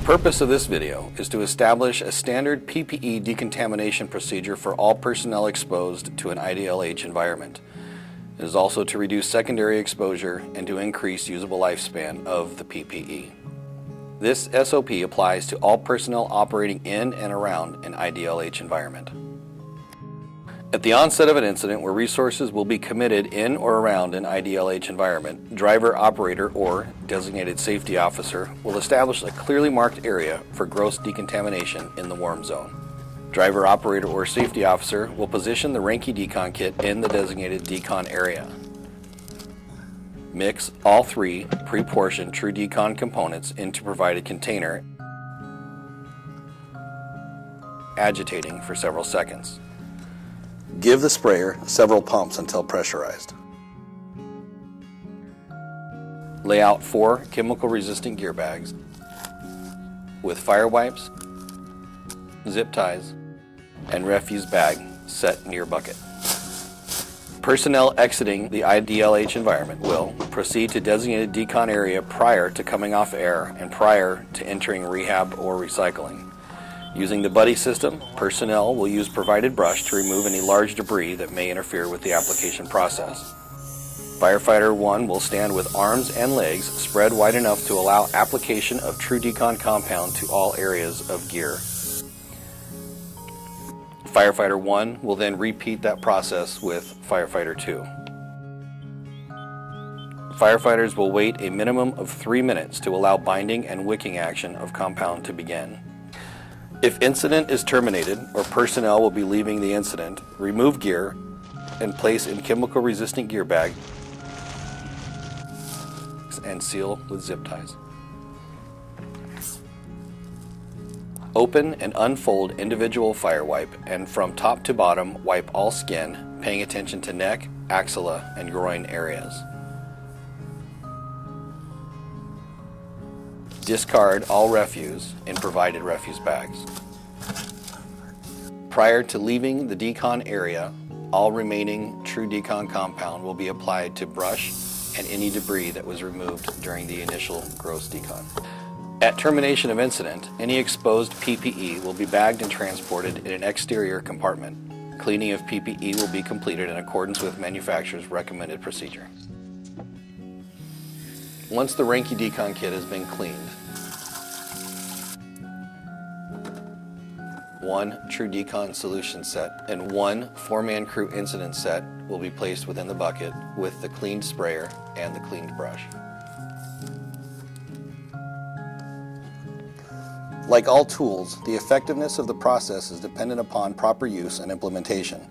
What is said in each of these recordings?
purpose of this video is to establish a standard PPE decontamination procedure for all personnel exposed to an IDLH environment. It is also to reduce secondary exposure and to increase usable lifespan of the PPE. This SOP applies to all personnel operating in and around an IDLH environment. At the onset of an incident where resources will be committed in or around an IDLH environment, driver, operator, or designated safety officer will establish a clearly marked area for gross decontamination in the warm zone. Driver, operator, or safety officer will position the Rehnke Decon Kit in the designated decon area. Mix all three pre-portioned True Decon components into provided container, agitating for several seconds. Give the sprayer several pumps until pressurized. Lay out 4 chemical-resistant gear bags with fire wipes, zip ties, and refuse bag set near bucket. Personnel exiting the IDLH environment will proceed to designated decon area prior to coming off air and prior to entering rehab or recycling. Using the buddy system, personnel will use provided brush to remove any large debris that may interfere with the application process. Firefighter 1 will stand with arms and legs spread wide enough to allow application of True Decon compound to all areas of gear. Firefighter 1 will then repeat that process with Firefighter 2. Firefighters will wait a minimum of 3 minutes to allow binding and wicking action of compound to begin. If incident is terminated or personnel will be leaving the incident, remove gear and place in chemical-resistant gear bag and seal with zip ties. Open and unfold individual fire wipe and from top to bottom wipe all skin, paying attention to neck, axilla, and groin areas. Discard all refuse in provided refuse bags. Prior to leaving the decon area, all remaining True Decon compound will be applied to brush and any debris that was removed during the initial gross decon. At termination of incident, any exposed PPE will be bagged and transported in an exterior compartment. Cleaning of PPE will be completed in accordance with manufacturer's recommended procedure. Once the Rehnke Decon Kit has been cleaned, 1 True Decon solution set and 1 4-man crew incident set will be placed within the bucket with the cleaned sprayer and the cleaned brush. Like all tools, the effectiveness of the process is dependent upon proper use and implementation.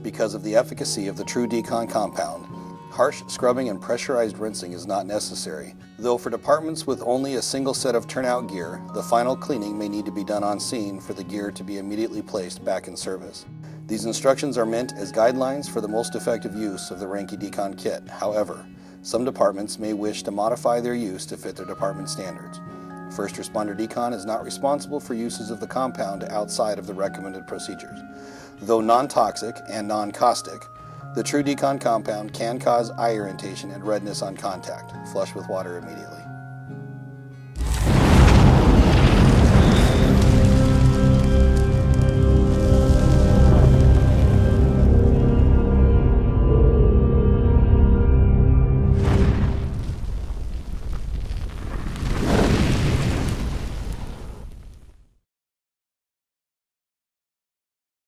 Because of the efficacy of the True Decon compound, harsh scrubbing and pressurized rinsing is not necessary, though for departments with only a single set of turnout gear, the final cleaning may need to be done on scene for the gear to be immediately placed back in service. These instructions are meant as guidelines for the most effective use of the Rehnke Decon Kit. However, some departments may wish to modify their use to fit their department standards. First Responder Decon is not responsible for uses of the compound outside of the recommended procedures. Though non-toxic and non-caustic, the True Decon compound can cause eye irritation and redness on contact. Flush with water immediately.